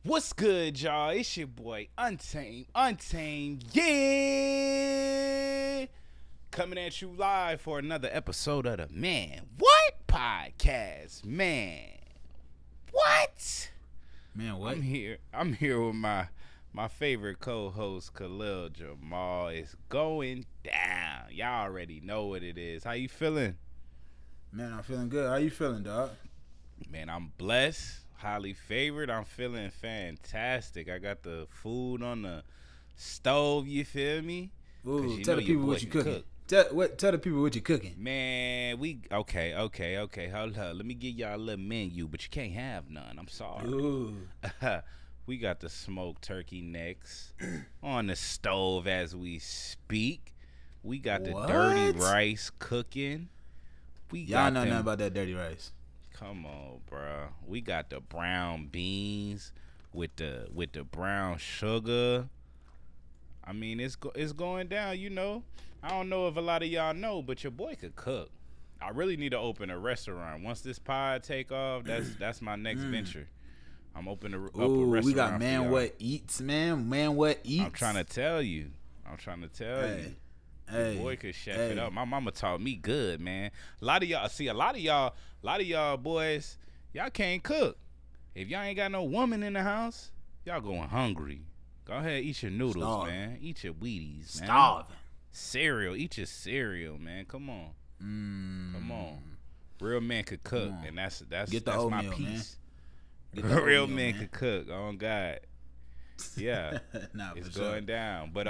What's good, y'all? It's your boy Untamed, yeah! Coming at you live for another episode of the Man What Podcast. What? Man, what? I'm here with my favorite co-host, Khalil Jamal. It's going down. Y'all already know what it is. How you feeling? Man, I'm feeling good. How you feeling, dog? Man, I'm blessed. Highly favored. I'm feeling fantastic. I got the food on the stove. You feel me? Ooh, tell the people what you cooking. Tell the people what you cooking. Man, okay. Hold up. Let me give y'all a little menu, but you can't have none. I'm sorry. Ooh. We got the smoked turkey necks on the stove as we speak. We got the dirty rice cooking. Y'all know nothing about that dirty rice. Come on, bro. We got the brown beans with the brown sugar. I mean, it's going down, you know. I don't know if a lot of y'all know, but your boy could cook. I really need to open a restaurant. Once this pod take off, that's my next venture. I'm opening up a restaurant. We got Man What Eats, man. Man What Eats. I'm trying to tell you. Hey. Your boy could chef it up. My mama taught me good, man. A lot of y'all boys, y'all can't cook. If y'all ain't got no woman in the house, y'all going hungry. Go ahead, eat your noodles, man. Eat your Wheaties, man. Starving. Cereal, eat your cereal, man. Come on. Come on. Real men could cook, and that's oatmeal, my piece. Real men could cook. Oh God. Yeah. It's going down. But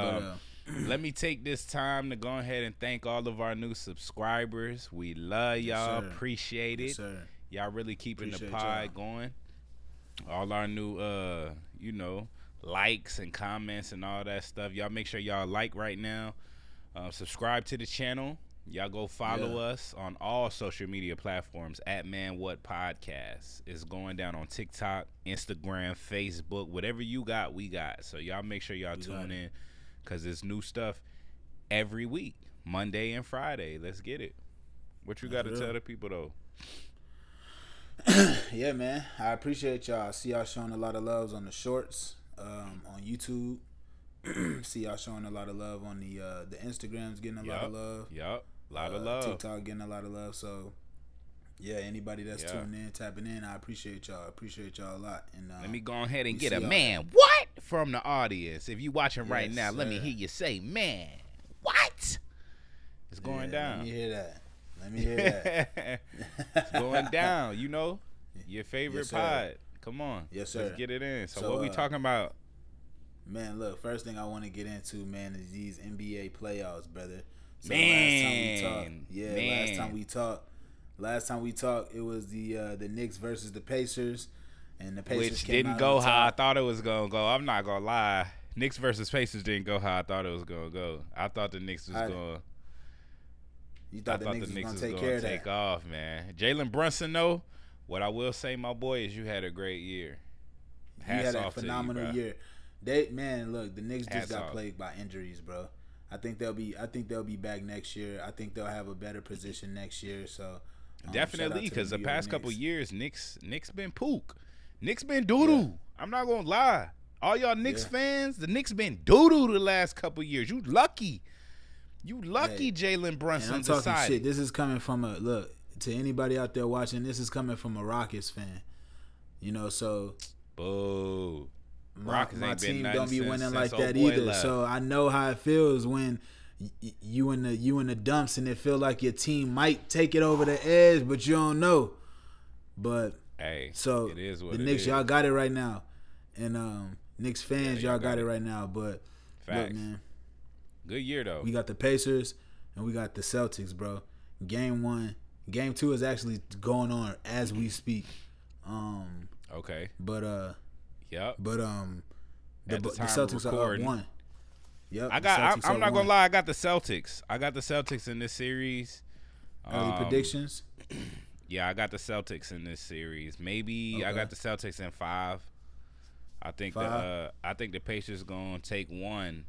let me take this time to go ahead and thank all of our new subscribers. We love y'all. Yes, appreciate it. Yes, y'all really keeping the pod going. All our new, likes and comments and all that stuff. Y'all make sure y'all like right now. Subscribe to the channel. Y'all go follow us on all social media platforms at Man What Podcast. It's going down on TikTok, Instagram, Facebook. Whatever you got, we got. So y'all make sure y'all tune in. Because there's new stuff every week, Monday and Friday. Let's get it. What you got to tell the people, though? Yeah, man. I appreciate y'all. I see y'all showing a lot of love on the shorts on YouTube. See y'all showing a lot of love on the Instagrams, getting a lot of love. Yep, a lot of love. TikTok getting a lot of love. So, yeah, anybody that's tuning in, tapping in, I appreciate y'all. I appreciate y'all a lot. And let me go ahead and get a man what from the audience. If you watching right now, let me hear you say, man, what? It's going down. Let me hear that. It's going down, you know? Your favorite pod. Come on. Yes, sir. Let's get it in. So what we talking about? Man, look, first thing I want to get into, man, is these NBA playoffs, brother. So Last time we talked, it was the Knicks versus the Pacers, and the Pacers which didn't go how I thought it was gonna go. I'm not gonna lie, Knicks versus Pacers didn't go how I thought it was gonna go. I thought the Knicks was going. You thought the Knicks was gonna take off, man. Jalen Brunson, though, what I will say, my boy, is you had a great year. You had a phenomenal year. The Knicks just got plagued by injuries, bro. I think they'll be back next year. I think they'll have a better position next year. So definitely, because the past couple years, Knicks been pook. Knicks been doo-doo. I'm not gonna lie. All y'all Knicks fans, the Knicks been doo-doo the last couple years. You lucky, Jalen Brunson. I'm talking shit. This is coming from to anybody out there watching. This is coming from a Rockets fan. You know, so boo. My team don't be winning like that either. Left. So I know how it feels when you in the dumps and it feel like your team might take it over the edge, but you don't know. But so it is what the Knicks, y'all got it right now, and Knicks fans, y'all got it right now. But facts. Look, man, good year though. We got the Pacers and we got the Celtics, bro. Game 1, Game 2 is actually going on as we speak. Okay. But yep. But the Celtics are up 1. Yep. I'm not gonna lie. I got the Celtics. In this series. Early predictions. Yeah, I got the Celtics in this series. Maybe I got the Celtics in 5. I think the Pacers gonna take 1,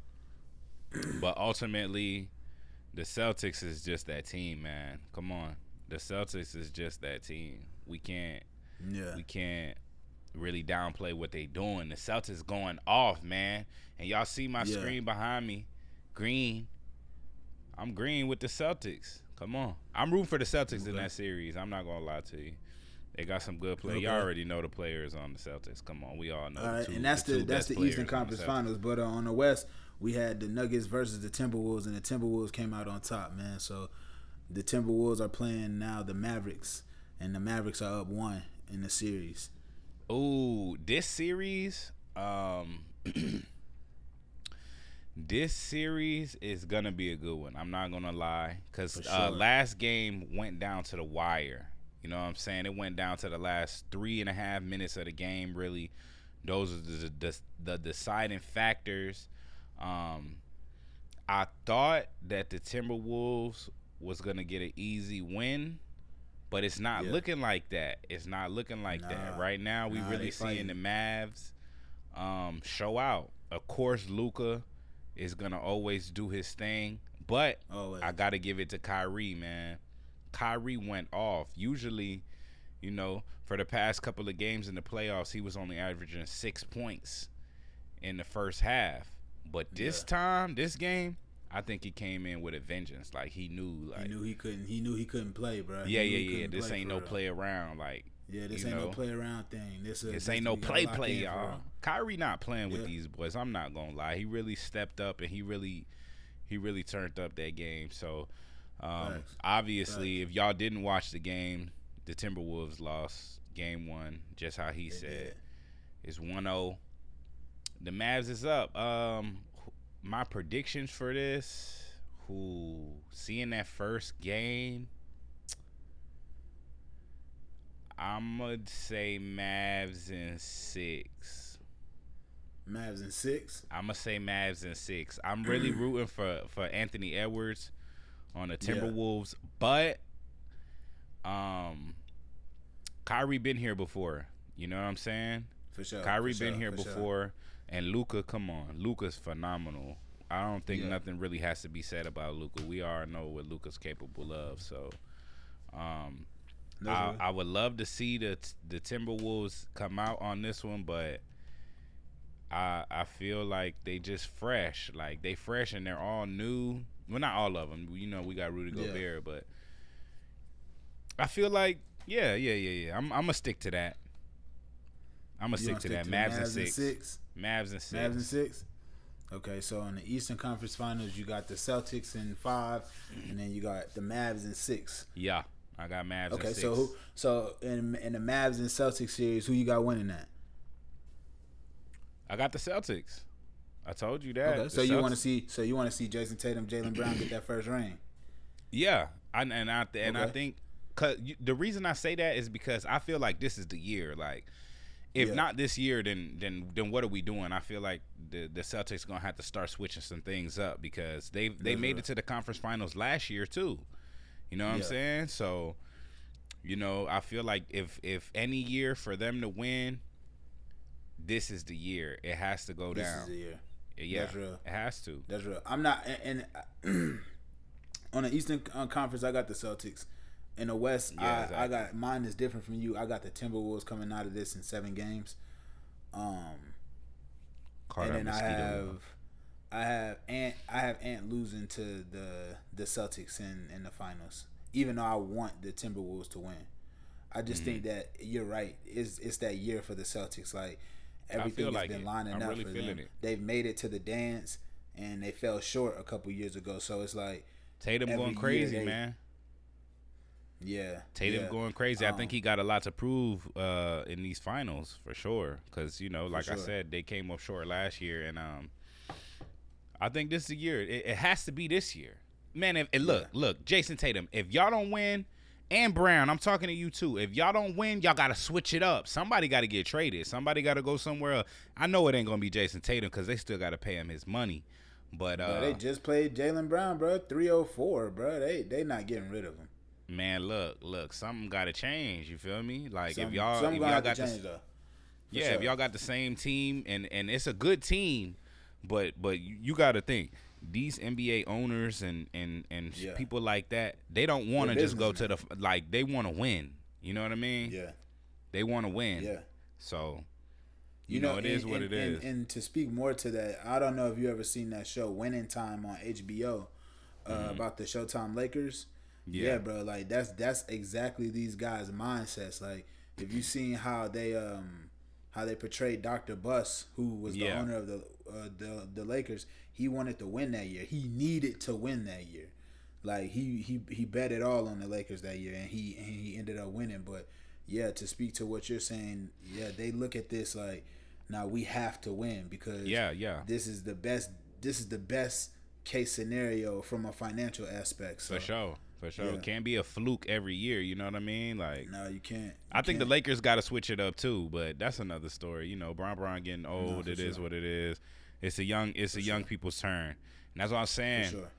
but ultimately, the Celtics is just that team, man. Come on, the Celtics is just that team. We can't really downplay what they doing. The Celtics going off, man. And y'all see my screen behind me, green. I'm green with the Celtics. Come on. I'm rooting for the Celtics in that series. I'm not going to lie to you. They got some good players. Y'all already know the players on the Celtics. Come on. We all know the two, and that's the Eastern Conference Finals. But on the West, we had the Nuggets versus the Timberwolves, and the Timberwolves came out on top, man. So the Timberwolves are playing now the Mavericks, and the Mavericks are up 1 in the series. Ooh, this series, this series is gonna be a good one. I'm not gonna lie, because last game went down to the wire. You know what I'm saying? It went down to the last 3.5 minutes of the game. Really, those are the deciding factors. I thought that the Timberwolves was gonna get an easy win. But it's not looking like that. It's not looking like that. Right now, we really seeing the Mavs show out. Of course, Luka is going to always do his thing. But I got to give it to Kyrie, man. Kyrie went off. Usually, you know, for the past couple of games in the playoffs, he was only averaging 6 points in the first half. But this time, this game, I think he came in with a vengeance. Like he knew he couldn't play, bro. Yeah. This ain't no play around. Like this ain't no play around thing. This ain't no play, y'all. Kyrie not playing with these boys. I'm not gonna lie. He really stepped up and he really turned up that game. So obviously, if y'all didn't watch the game, the Timberwolves lost game 1. Just how he said, it's 1-0. The Mavs is up. My predictions for this, seeing that first game, I'm going to say Mavs in 6. Mavs in 6? I'm going to say Mavs in 6. I'm really rooting for Anthony Edwards on the Timberwolves, but Kyrie been here before. You know what I'm saying? For sure. Kyrie been here before. And Luka, come on. Luka's phenomenal. I don't think nothing really has to be said about Luka. We all know what Luka's capable of. So I would love to see the Timberwolves come out on this one, but I feel like they just fresh. Like, they fresh and they're all new. Well, not all of them. You know, we got Rudy Gobert, but I feel like, I'm going to stick to that. I'm going to stick to that. Mavs in 6. Mavs in 6. Okay, so in the Eastern Conference Finals, you got the Celtics in 5, and then you got the Mavs in 6. Yeah, I got Mavs in 6. Okay, so in the Mavs and Celtics series, who you got winning that? I got the Celtics. I told you that. Okay, so you want to see Jason Tatum, Jaylen Brown get that first ring? Yeah, I think cause the reason I say that is because I feel like this is the year. Like, if not this year, then what are we doing? I feel like the Celtics gonna have to start switching some things up because they made it to the conference finals last year too. You know what I'm saying? So, you know, I feel like if any year for them to win, this is the year. It has to go down. This is the year. Yeah, that's real. It has to. That's real. I'm not and on the Eastern Conference, I got the Celtics. In the West, exactly. I got mine is different from you. I got the Timberwolves coming out of this in 7 games. And then I have Ant losing to the Celtics in the finals. Even though I want the Timberwolves to win, I just think that you're right. It's that year for the Celtics. Like everything has been lining up for them. They've made it to the dance, and they fell short a couple years ago. So it's like Tatum going crazy, man. Yeah, Tatum going crazy. I think he got a lot to prove in these finals for sure. Because, you know, like I said, they came up short last year, and I think this is the year. It has to be this year, man. Look, Jason Tatum. If y'all don't win, and Brown, I'm talking to you too. If y'all don't win, y'all gotta switch it up. Somebody got to get traded. Somebody got to go somewhere else. I know it ain't gonna be Jason Tatum because they still got to pay him his money. But they just played Jaylen Brown, bro. 304, bro. They not getting rid of him. Man, look, something got to change. You feel me? Like if y'all got change, if y'all got the same team and it's a good team, but you got to think these NBA owners and people like that, they don't want to just go to the they want to win. You know what I mean? Yeah, they want to win. Yeah. So, it is what it is. And to speak more to that, I don't know if you ever seen that show Winning Time on HBO about the Showtime Lakers. Yeah, bro, like that's exactly these guys' mindsets. Like, if you seen how they portrayed Dr. Buss, who was the owner of the Lakers, he wanted to win that year. He needed to win that year. Like, he bet it all on the Lakers that year, and he ended up winning. But yeah, to speak to what you're saying, yeah, they look at this like, now we have to win because this is the best case scenario from a financial aspect. So. For sure. It can't be a fluke every year, you know what I mean? Like, no, you can't. I think the Lakers got to switch it up too, but that's another story. Bron getting old, is what it is. It's a young people's turn. And that's what I'm saying. For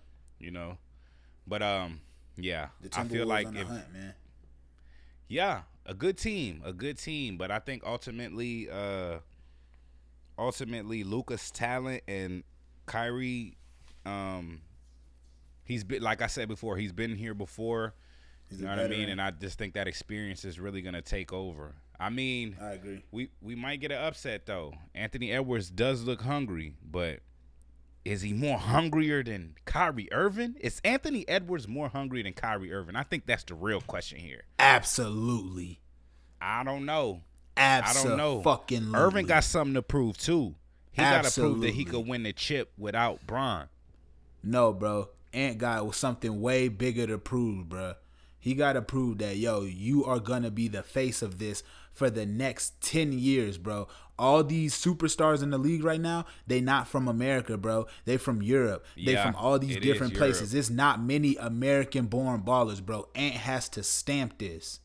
sure. But yeah, I feel like on the hunt, man. Yeah, a good team, but I think ultimately Luka's talent and Kyrie, he's been, like I said before, he's been here before. You know what I mean? And I just think that experience is really gonna take over. I mean, I agree. We might get an upset though. Anthony Edwards does look hungry, but is he more hungrier than Kyrie Irving? Is Anthony Edwards more hungry than Kyrie Irving? I think that's the real question here. Absolutely. I don't know. Absolutely. Fucking Irving got something to prove too. He got to prove that he could win the chip without Bron. No, bro. Ant got something way bigger to prove, bro. He got to prove that, you are going to be the face of this for the next 10 years, bro. All these superstars in the league right now, they not from America, bro. They from Europe. They from all these different places. There's not many American-born ballers, bro. Ant has to stamp this.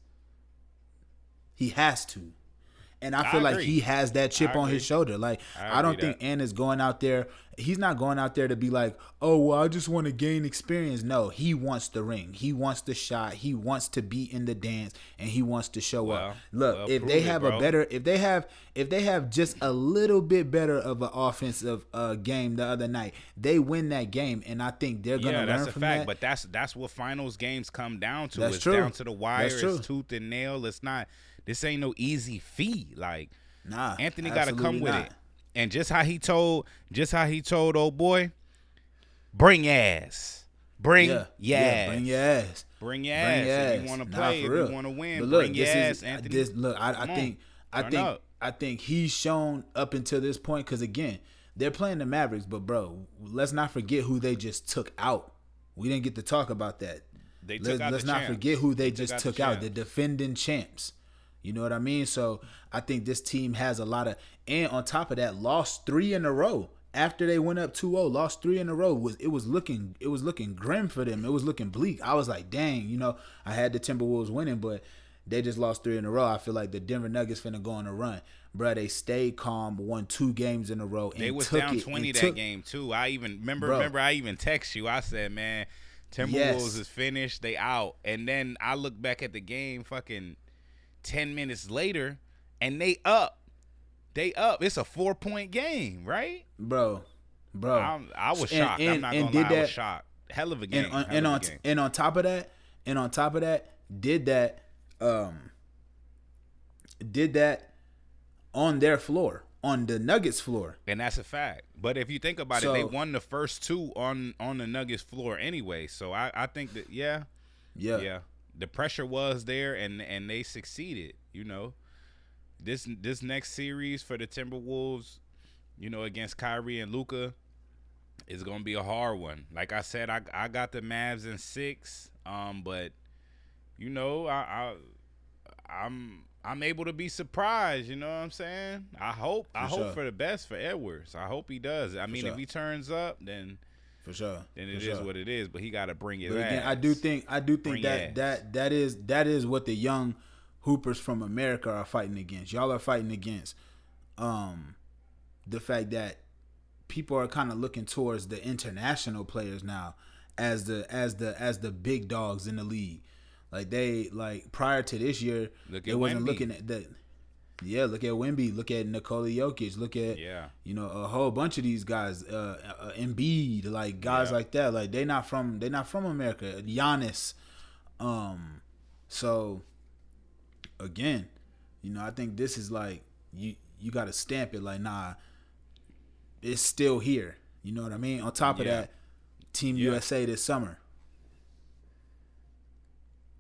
He has to. And I feel like he has that chip on his shoulder. Like, I don't think Ant is going out there. He's not going out there to be like, oh, well, I just want to gain experience. No, he wants the ring. He wants the shot. He wants to be in the dance, and he wants to show up. Look, if they have if they have just a little bit better of an offensive game the other night, they win that game, and I think they're gonna learn from that. But that's what finals games come down to. That's it's true. Down to the wire. It's tooth and nail. It's not. This ain't no easy feat. Like, Anthony got to come with it. And just how he told old boy, bring ass. Bring your ass. Bring your ass. If you want to play, if you want to win, look, bring your ass, Anthony. I think he's shown up until this point, because again, they're playing the Mavericks, but bro, let's not forget who they just took out. We didn't get to talk about that. Let's not forget who they just took out, the defending champs. You know what I mean? So I think this team has a lot of, and on top of that, lost 3 in a row. After they went up 2-0, lost 3 in a row. It was looking grim for them. It was looking bleak. I was like, dang, I had the Timberwolves winning, but they just lost 3 in a row. I feel like the Denver Nuggets finna go on a run. Bruh, they stayed calm, won 2 games in a row. And they was down 20 that game too. I even remember I even text you. I said, man, Timberwolves is finished. They out. And then I look back at the game fucking 10 minutes later, and they up. It's a 4-point game, right? Bro. I was shocked. I'm not gonna lie, I was shocked. Hell of a game. And on top of that, did that on their floor, on the Nuggets floor. And that's a fact. But if you think about it, they won the first 2 on the Nuggets floor anyway. So I think that yeah. The pressure was there, and they succeeded. This next series for the Timberwolves, against Kyrie and Luka, is gonna be a hard one. Like I said, I got the Mavs in 6, but I'm able to be surprised. You know what I'm saying? I hope for the best for Edwards. I hope he does. I mean, if he turns up, then. For sure. Then it is what it is, but he got to bring it. But again, I do think that is what the young hoopers from America are fighting against. Y'all are fighting against the fact that people are kind of looking towards the international players now as the big dogs in the league. Like prior to this year, they wasn't looking at that. Yeah, look at Wemby, look at Nikola Jokic, look at a whole bunch of these guys, Embiid, like guys like that. Like they're not from America. Giannis. So again, I think this is like you got to stamp it like, nah, it's still here. You know what I mean? On top of that, Team USA this summer.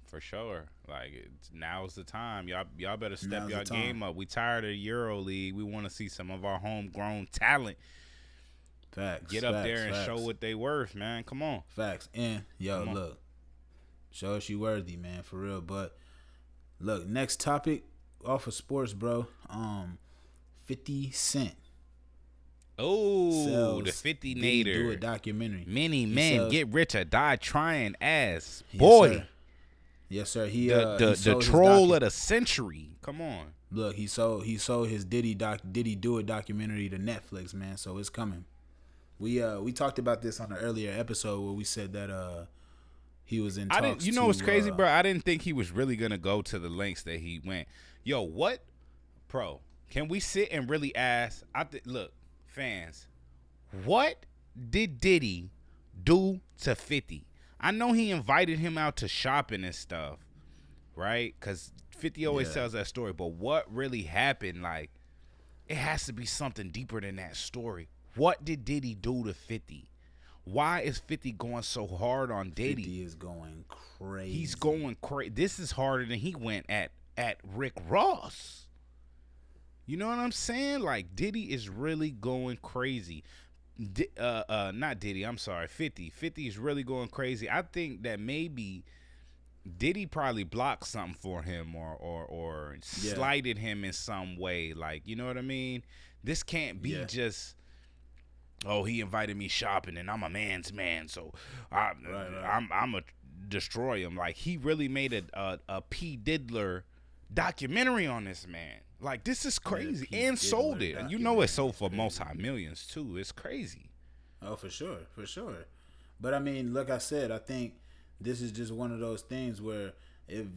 For sure. Like, now's the time. Y'all better step your game up. We tired of the Euro League. We want to see some of our homegrown talent get up there and show what they worth, man. Come on. Facts. And, look, show us you worthy, man, for real. But, look, next topic off of sports, bro. 50 Cent. Oh, the 50 Nader. Do a documentary. Many men get rich or die trying ass. Boy. Yes, sir. He the troll of the century. Come on. Look, he sold his Diddy Do It documentary to Netflix, man. So it's coming. We talked about this on an earlier episode where we said that he was in talks. You know what's crazy, bro? I didn't think he was really gonna go to the lengths that he went. Yo, what, bro? Can we sit and really ask? Look, fans, what did Diddy do to 50? I know he invited him out to shopping and stuff, right? Because 50 always tells that story. But what really happened? Like, it has to be something deeper than that story. What did Diddy do to 50? Why is 50 going so hard on Diddy? 50 is going crazy. He's going crazy. This is harder than he went at Rick Ross. You know what I'm saying? Like, Diddy is really going crazy. Not Diddy, I'm sorry, 50 is really going crazy. I think that maybe Diddy probably blocked something for him or slighted him in some way, like, you know what I mean? This can't be just, oh, he invited me shopping and I'm a man's man, so I'm a destroy him. Like, he really made a P Diddler documentary on this man. Like, this is crazy, and sold it. And you know it sold for multi-millions, too. It's crazy. Oh, for sure. But, I mean, like I said, I think this is just one of those things where if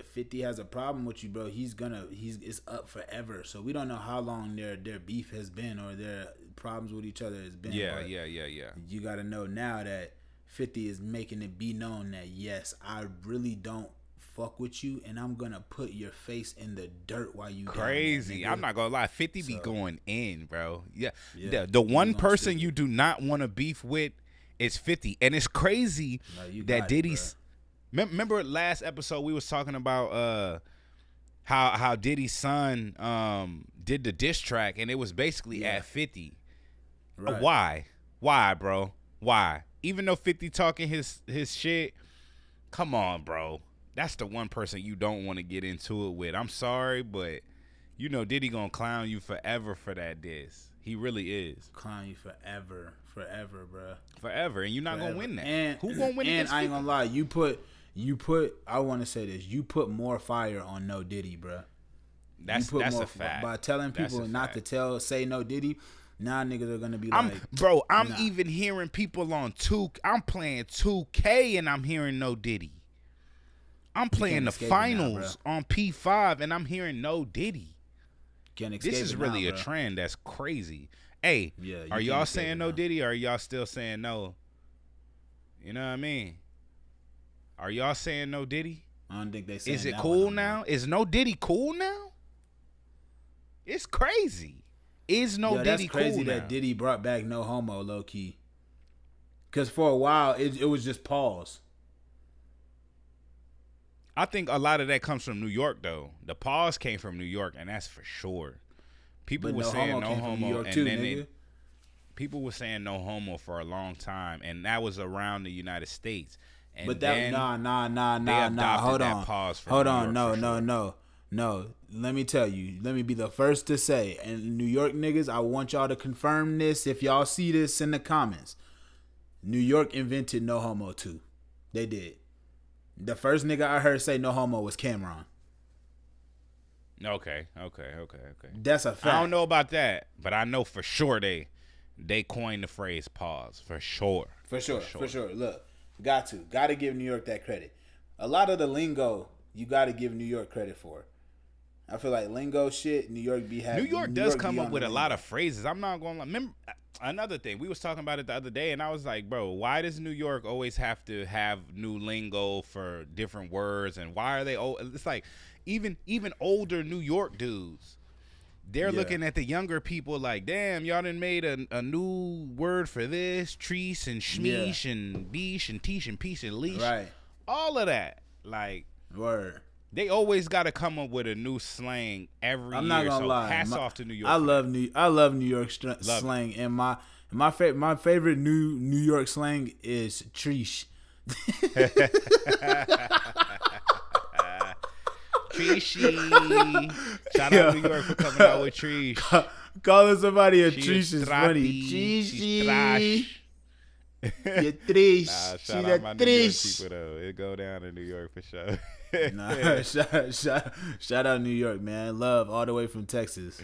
50 has a problem with you, bro, it's up forever. So we don't know how long their beef has been or their problems with each other has been. Yeah. You got to know now that 50 is making it be known that, yes, I really don't fuck with you, and I'm gonna put your face in the dirt while you crazy. I'm not gonna lie, 50 be going in, bro. Yeah. The one person you do not want to beef with is 50, and it's crazy that Diddy's. Remember last episode we was talking about how Diddy's son did the diss track, and it was basically at 50. Right. Why, bro? Why? Even though 50 talking his shit, come on, bro. That's the one person you don't want to get into it with. I'm sorry, but you know Diddy gonna clown you forever for that diss. He really is. Clown you forever, bro. Forever, and you're not gonna win that. And who gonna win? And I ain't gonna lie, you put. I want to say this. You put more fire on No Diddy, bro. That's a fact. By telling people not to say No Diddy. Now niggas are gonna be I'm even hearing people on I'm playing 2K and I'm hearing No Diddy. I'm playing the finals on P5 and I'm hearing No Diddy. This is really a trend that's crazy. Hey, are y'all saying No Diddy or are y'all still saying no? You know what I mean? Are y'all saying No Diddy? I don't think they saying Is it cool now? Is No Diddy cool now? It's crazy. Is No Diddy cool now? That's crazy that Diddy brought back No Homo, low key. Because for a while, it was just pause. I think a lot of that comes from New York, though. The pause came from New York, and that's for sure. People were saying no homo, and then people were saying no homo for a long time, and that was around the United States. And but that nah. Hold on. No. Let me tell you. Let me be the first to say, and New York niggas, I want y'all to confirm this. If y'all see this in the comments, New York invented no homo too. They did. The first nigga I heard say no homo was Cameron. Okay. That's a fact. I don't know about that, but I know for sure they coined the phrase pause. For sure. For sure. Look, got to give New York that credit. A lot of the lingo you got to give New York credit for. I feel like lingo shit, New York does come up with a lot of phrases. I'm not going to remember. Another thing, we was talking about it the other day, and I was like, bro, why does New York always have to have new lingo for different words, and why are they old? It's like even older New York dudes, they're looking at the younger people like, damn, y'all done made a new word for this, trees and shmeesh and beesh and teesh and peace and leash. Right. All of that. Like, word. They always got to come up with a new slang every year. I'm not gonna lie. Hats off to New York. I love New York slang, and my favorite New York slang is treesh. Treeshy. Shout out New York for coming out with treesh. Calling somebody a treesh is funny. Treeshy. You're treesh. Nah, shout out my New York people though. It go down in New York for sure. Nah, shout out New York, man. Love all the way from Texas.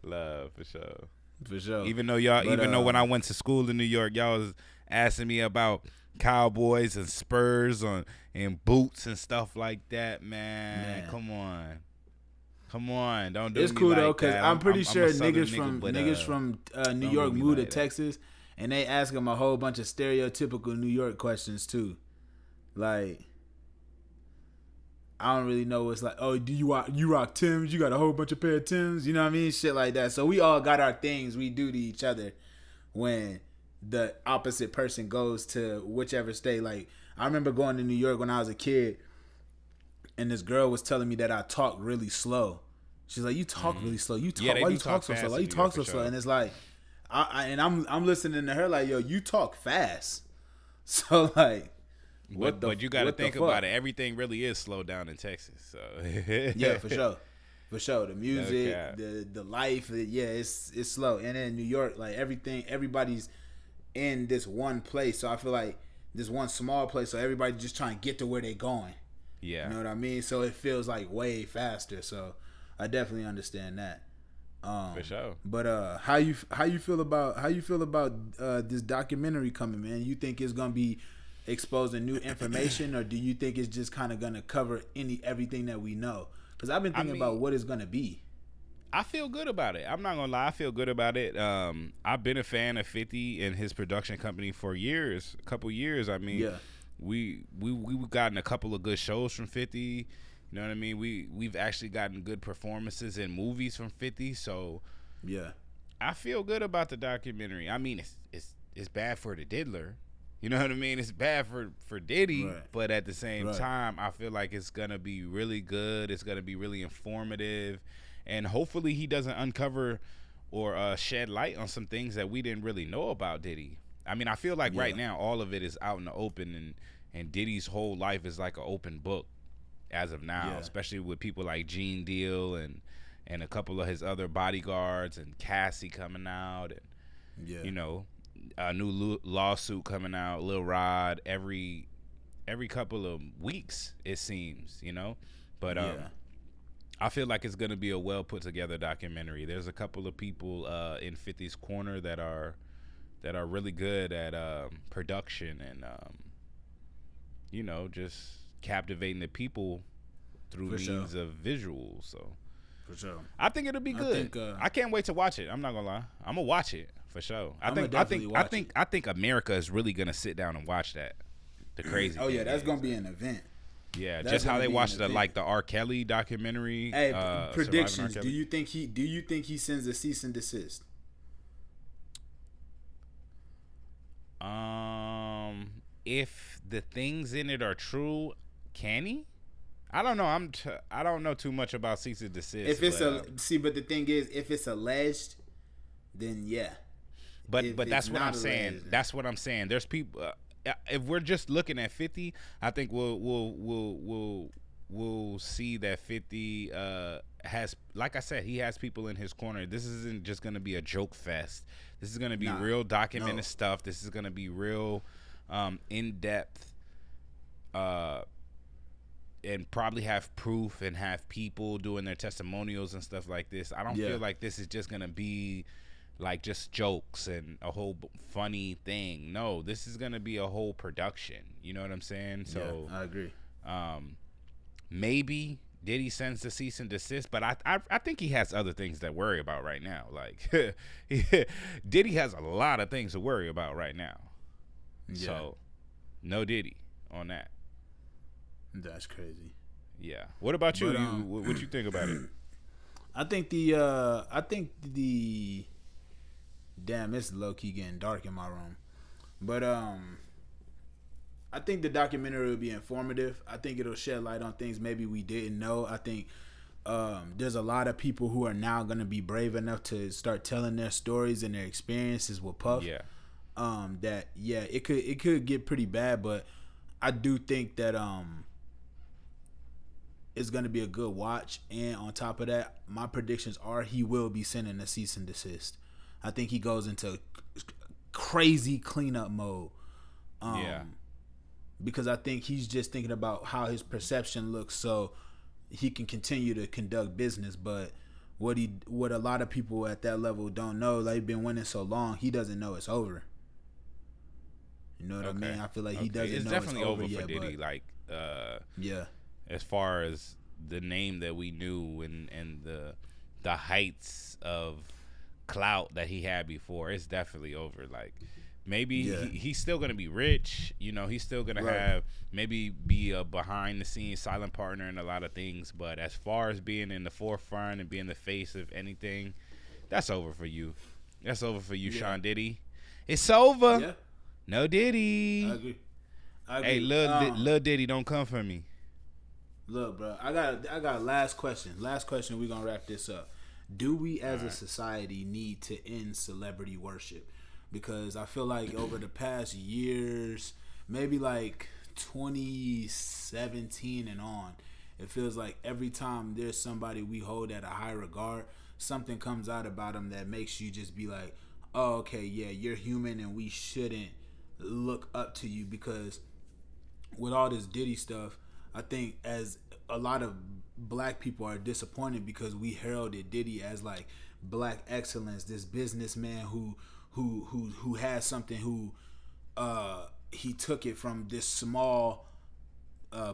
Love for sure. For sure. Even though when I went to school in New York, y'all was asking me about Cowboys and Spurs and boots and stuff like that, man. Come on, don't do it's me cool like though, because that. I'm pretty sure a Southern niggas from New York moved to Texas, and they ask them a whole bunch of stereotypical New York questions too. Like, I don't really know what's like. Oh, do you rock Timbs? You got a whole bunch of pair of Timbs. You know what I mean? Shit like that. So we all got our things we do to each other when the opposite person goes to whichever state. Like, I remember going to New York when I was a kid, and this girl was telling me that I talk really slow. She's like, "You talk really slow. You talk. Why you talk so slow? Why you talk so slow?" And it's like, I'm listening to her like, "Yo, you talk fast." So like. But you got to think about it. Everything really is slowed down in Texas. So yeah, for sure. The music, the life, it's slow. And in New York, like everybody's in this one place. So I feel like this one small place. So everybody just trying to get to where they going. Yeah, you know what I mean. So it feels like way faster. So I definitely understand that. For sure. But how you feel about this documentary coming, man? You think it's gonna be exposing new information, or do you think it's just kind of gonna cover everything that we know? Because I've been thinking about what it's gonna be. I feel good about it. I'm not gonna lie, I feel good about it. I've been a fan of 50 and his production company for a couple years. I mean, we've gotten a couple of good shows from 50. You know what I mean? We've actually gotten good performances in movies from 50. So yeah, I feel good about the documentary. I mean, it's bad for the diddler. You know what I mean? It's bad for Diddy, right. But at the same time, I feel like it's going to be really good. It's going to be really informative. And hopefully he doesn't uncover or shed light on some things that we didn't really know about Diddy. I mean, I feel like right now all of it is out in the open, and Diddy's whole life is like an open book as of now, especially with people like Gene Deal and a couple of his other bodyguards and Cassie coming out and, you know, a new lawsuit coming out, Lil Rod, every couple of weeks it seems, you know. But I feel like it's gonna be a well put together documentary. There's a couple of people in 50's corner that are really good at production and you know, just captivating the people through means of visuals. So for sure, I think it'll be good. I can't wait to watch it. I'm not gonna lie, I'm gonna watch it. For sure. I think America is really gonna sit down and watch that. The crazy. Oh yeah, that's gonna be an event. Yeah, just how they watched the R. Kelly documentary. Hey, predictions. Do you think he sends a cease and desist? If the things in it are true, can he? I don't know. I don't know too much about cease and desist. If it's but the thing is, if it's alleged, then yeah. But that's what I'm saying. That's what I'm saying. There's people. If we're just looking at 50, I think we'll see that 50 has, like I said, he has people in his corner. This isn't just gonna be a joke fest. This is gonna be real documented stuff. This is gonna be real in depth, and probably have proof and have people doing their testimonials and stuff like this. I don't feel like this is just gonna be like just jokes and a whole funny thing. No, this is gonna be a whole production. You know what I'm saying? So I agree. Maybe Diddy sends the cease and desist, but I think he has other things to worry about right now. Like Diddy has a lot of things to worry about right now. Yeah. So no Diddy on that. That's crazy. Yeah. What about you? What you think about it? I think the damn, it's low key getting dark in my room, but I think the documentary will be informative. I think it'll shed light on things maybe we didn't know. I think there's a lot of people who are now going to be brave enough to start telling their stories and their experiences with Puff. Yeah. It could get pretty bad, but I do think that it's going to be a good watch. And on top of that, my predictions are he will be sending a cease and desist. I think he goes into crazy cleanup mode. Because I think he's just thinking about how his perception looks, so he can continue to conduct business. But what a lot of people at that level don't know, they've been winning so long, he doesn't know it's over. You know what I mean? I feel like he doesn't know definitely it's over for yet. Diddy. But, like, yeah. As far as the name that we knew and the heights of clout that he had before, it's definitely over. Like, maybe he's still gonna be rich. You know, he's still gonna have maybe be a behind the scenes silent partner in a lot of things. But as far as being in the forefront and being the face of anything, that's over for you. That's over for you, Sean Diddy. It's over. Yeah. No Diddy. I agree. Hey, Lil Diddy, don't come for me. Look, bro, I got last question. Last question. We're gonna wrap this up. Do we, as a society, need to end celebrity worship? Because I feel like over the past years, maybe like 2017 and on, it feels like every time there's somebody we hold at a high regard, something comes out about them that makes you just be like, oh, okay, yeah, you're human and we shouldn't look up to you. Because with all this Diddy stuff, I think as a lot of black people are disappointed because we heralded Diddy as like black excellence, this businessman who has something, who he took it from this small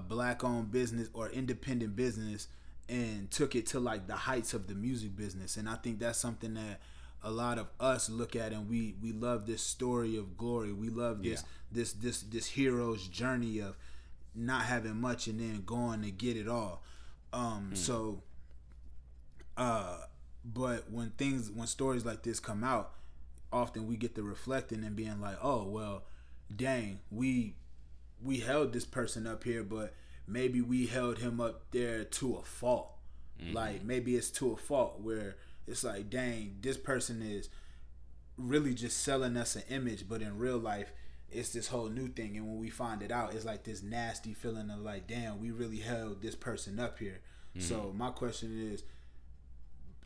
black owned business or independent business and took it to like the heights of the music business. And I think that's something that a lot of us look at, and we love this story of glory. We love this hero's journey of not having much and then going to get it all. But when stories like this come out, often we get to reflecting and being like, oh, well, dang, we held this person up here, but maybe we held him up there to a fault. Like, maybe it's to a fault where it's like, dang, this person is really just selling us an image, but in real life, it's this whole new thing. And when we find it out, it's like this nasty feeling of like, damn, we really held this person up here. So my question is,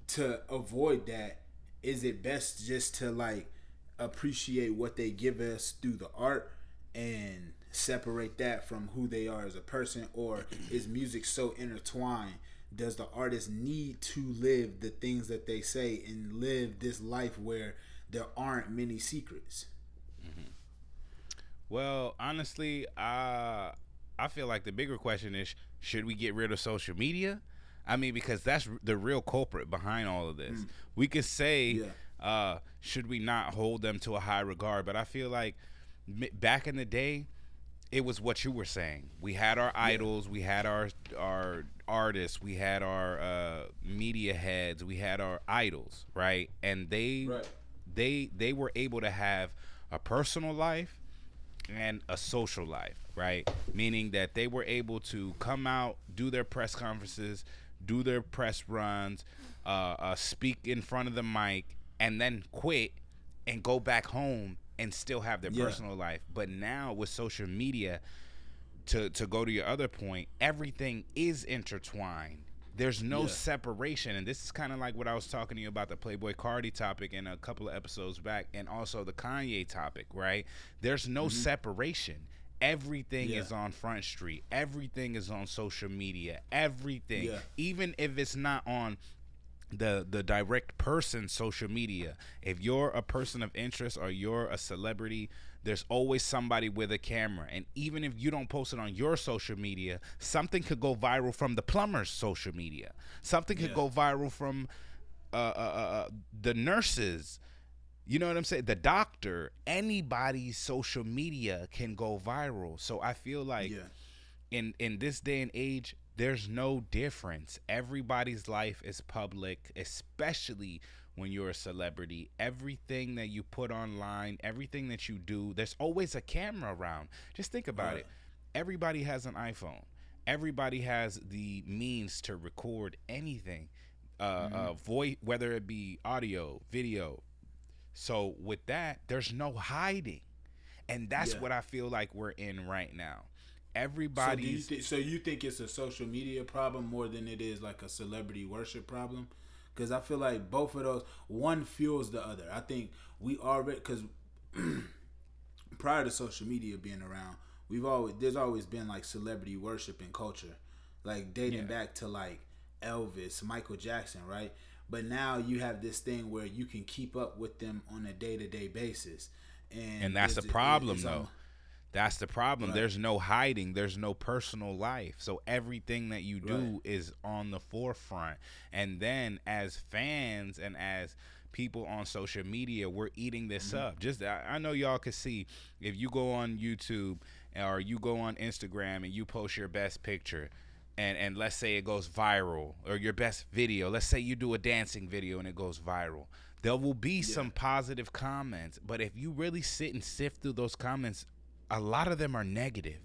to avoid that, is it best just to like appreciate what they give us through the art and separate that from who they are as a person? Or is music so intertwined? Does the artist need to live the things that they say and live this life where there aren't many secrets? Well, honestly, I feel like the bigger question is, should we get rid of social media? I mean, because that's the real culprit behind all of this. We could say, should we not hold them to a high regard? But I feel like back in the day, it was what you were saying. We had our idols, we had our artists, we had our media heads, we had our idols, right? And they were able to have a personal life and a social life, right? Meaning that they were able to come out, do their press conferences, do their press runs, speak in front of the mic, and then quit and go back home and still have their personal life. But now with social media, to go to your other point, everything is intertwined. There's no separation. And this is kind of like what I was talking to you about the Playboy Cardi topic in a couple of episodes back, and also the Kanye topic, right? There's no separation. Everything is on Front Street. Everything is on social media. Everything. Even if it's not on the direct person social media. If you're a person of interest or you're a celebrity, there's always somebody with a camera. And even if you don't post it on your social media, something could go viral from the plumber's social media. Something could go viral from the nurses. You know what I'm saying? The doctor. Anybody's social media can go viral. So I feel like in this day and age, there's no difference. Everybody's life is public, especially when you're a celebrity. Everything that you put online, everything that you do, there's always a camera around. Just think about it. Everybody has an iPhone. Everybody has the means to record anything, voice, whether it be audio, video. So with that, there's no hiding, and that's what I feel like we're in right now. Everybody. So you think it's a social media problem more than it is like a celebrity worship problem? Because I feel like both of those, one fuels the other. I think we already, because prior to social media being around, there's always been like celebrity worship in culture, like dating back to like Elvis, Michael Jackson, right? But now you have this thing where you can keep up with them on a day-to-day basis, and that's the problem, though. That's the problem. Right. There's no hiding. There's no personal life. So everything that you do is on the forefront. And then as fans and as people on social media, we're eating this up. Just I know y'all can see, if you go on YouTube or you go on Instagram and you post your best picture, and let's say it goes viral, or your best video. Let's say you do a dancing video and it goes viral. There will be some positive comments. But if you really sit and sift through those comments, a lot of them are negative.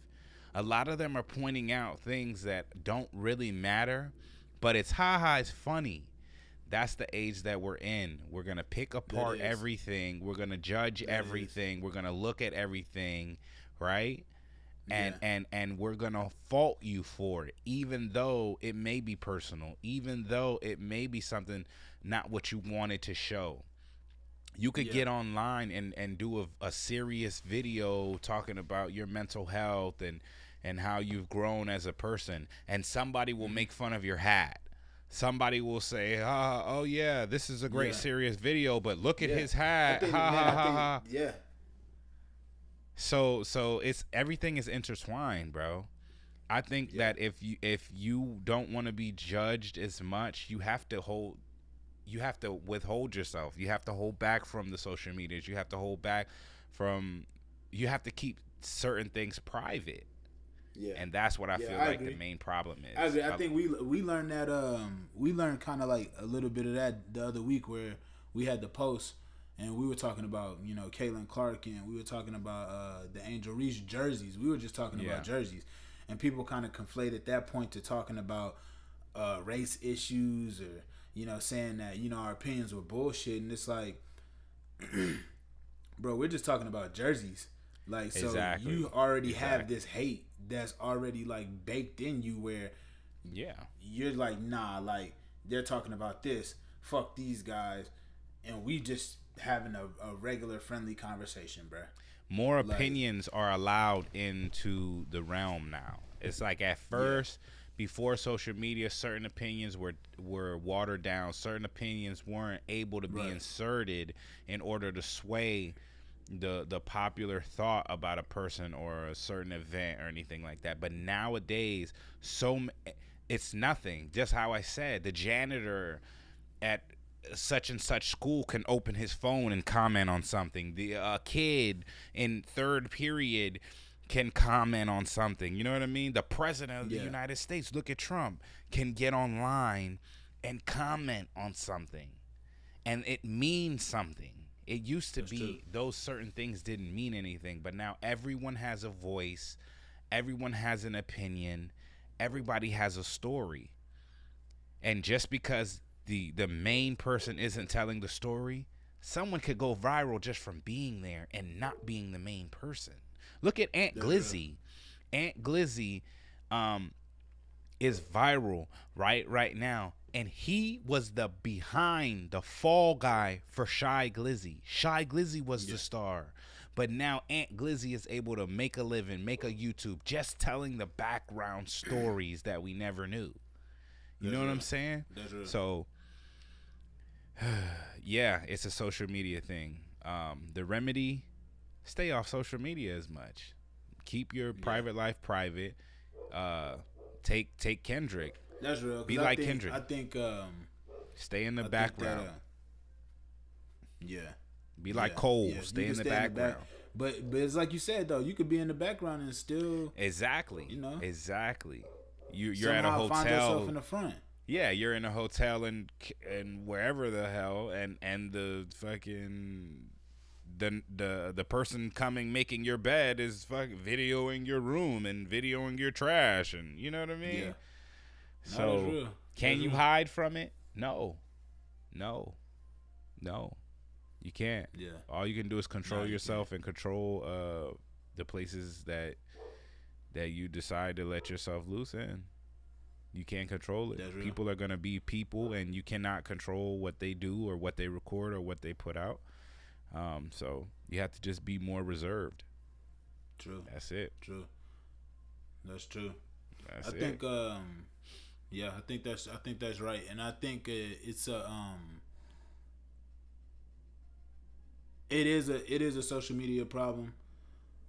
A lot of them are pointing out things that don't really matter, but it's it's funny. That's the age that we're in. We're going to pick apart everything. We're going to judge everything. We're going to look at everything, right? And we're going to fault you for it, even though it may be personal, even though it may be something not what you wanted to show. You could get online and do a serious video talking about your mental health and how you've grown as a person, and somebody will make fun of your hat. Somebody will say, oh yeah, this is a great serious video, but look at his hat. Yeah. So it's everything is intertwined, bro. I think that if you don't want to be judged as much, you have to withhold yourself. You have to hold back from the social medias. You have to hold back from. You have to keep certain things private. Yeah, and that's what I feel like the main problem is. I agree. I think we learned that we learned kind of like a little bit of that the other week, where we had the post and we were talking about Caitlin Clark, and we were talking about the Angel Reese jerseys. We were just talking about jerseys, and people kind of conflated that point to talking about race issues, or saying that our opinions were bullshit. And it's like, bro, we're just talking about jerseys. Like, so you already have this hate that's already like baked in you, where you're like, nah, like they're talking about this, fuck these guys, and we just having a regular friendly conversation, bro. More opinions are allowed into the realm now. It's like at first, before social media, certain opinions were watered down. Certain opinions weren't able to be inserted in order to sway the popular thought about a person or a certain event or anything like that. But nowadays, it's nothing. Just how I said, the janitor at such and such school can open his phone and comment on something. The kid in third period can comment on something. You know what I mean? The president of the United States, look at Trump, can get online and comment on something, and it means something. It used to be those certain things didn't mean anything, but now everyone has a voice, everyone has an opinion, everybody has a story. And just because the main person isn't telling the story, someone could go viral just from being there and not being the main person. Look at Aunt Glizzy. Aunt Glizzy is viral right now. And he was the fall guy for Shy Glizzy. Shy Glizzy was the star. But now Aunt Glizzy is able to make a living, make a YouTube, just telling the background stories that we never knew. You know what I'm saying? So, it's a social media thing. The remedy, stay off social media as much. Keep your private life private. Take Kendrick. That's real. Be like Kendrick. I think stay in the background. Be like Cole. Stay in the background. But it's like you said though, you could be in the background and still exactly. You know? Exactly. you're at a hotel. Find yourself in the front. Yeah, you're in a hotel and wherever the hell, and the fucking the person coming making your bed is fucking videoing your room and videoing your trash, and you know what I mean. Yeah. So can you hide from it? No, you can't. Yeah. All you can do is control yourself and control the places that you decide to let yourself loose in. You can't control it. People are gonna be people, and you cannot control what they do or what they record or what they put out. So you have to just be more reserved. True. That's it. True. That's true. That's I think that's right, and I think it's a it is a social media problem,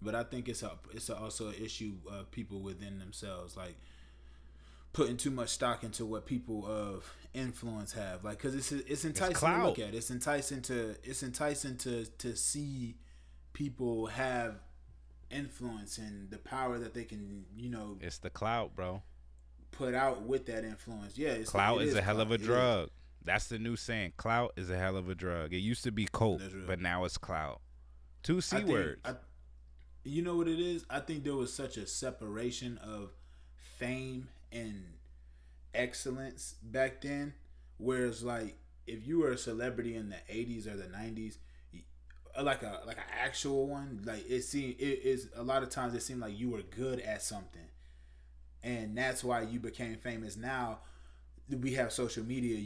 but I think it's also an issue of people within themselves, like putting too much stock into what people of influence have, like, because it's enticing to look at. It's enticing to see people have influence and the power that they can, it's the clout, bro. Put out with that influence. Yeah, clout is a hell of a drug. That's the new saying. Clout is a hell of a drug. It used to be coke, but now it's clout. 2 C words. You know what it is? I think there was such a separation of fame and excellence back then, whereas like if you were a celebrity in the 80s or the 90s, like an actual one, like it is a lot of times it seemed like you were good at something, and that's why you became famous. Now we have social media.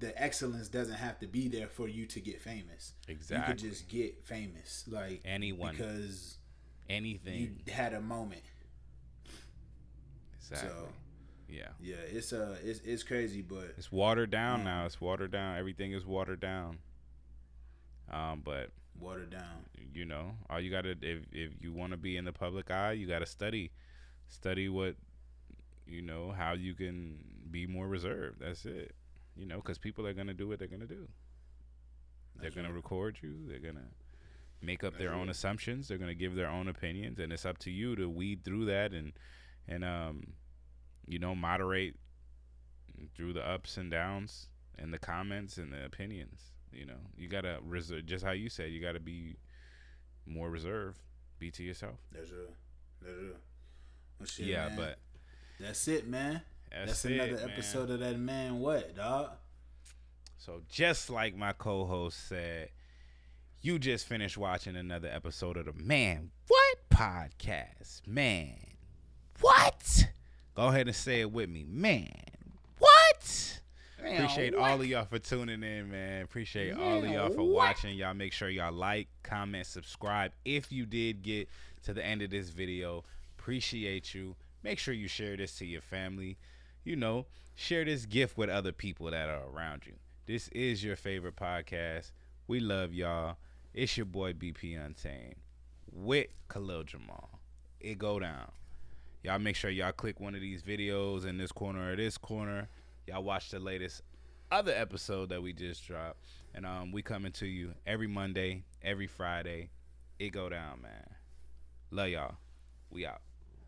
The excellence doesn't have to be there for you to get famous. Exactly. You could just get famous, like anyone, because anything you had a moment. Exactly. So, yeah, it's crazy, but it's watered down now. It's watered down. Everything is watered down. But watered down. All you gotta, if you want to be in the public eye, you gotta study what, how you can be more reserved. That's it. Because people are gonna do what they're gonna do. They're gonna record you. They're gonna make up their own assumptions. They're gonna give their own opinions, and it's up to you to weed through that and moderate through the ups and downs and the comments and the opinions. You gotta reserve, just how you said, you gotta be more reserved. Be to yourself. That's real. Well, shit, yeah, man. But that's it, man. That's another episode of that Man What, dog. So just like my co-host said, you just finished watching another episode of the Man What podcast. Man What? Go ahead and say it with me. Man What? Appreciate all of y'all for tuning in, man. Appreciate all of y'all for watching. Y'all make sure y'all like, comment, subscribe. If you did get to the end of this video, appreciate you. Make sure you share this to your family. Share this gift with other people that are around you. This is your favorite podcast. We love y'all. It's your boy BP Untamed with Khalil Jamal. It go down. Y'all make sure y'all click one of these videos in this corner or this corner. Y'all watch the latest other episode that we just dropped. And we coming to you every Monday, every Friday. It go down, man. Love y'all. We out.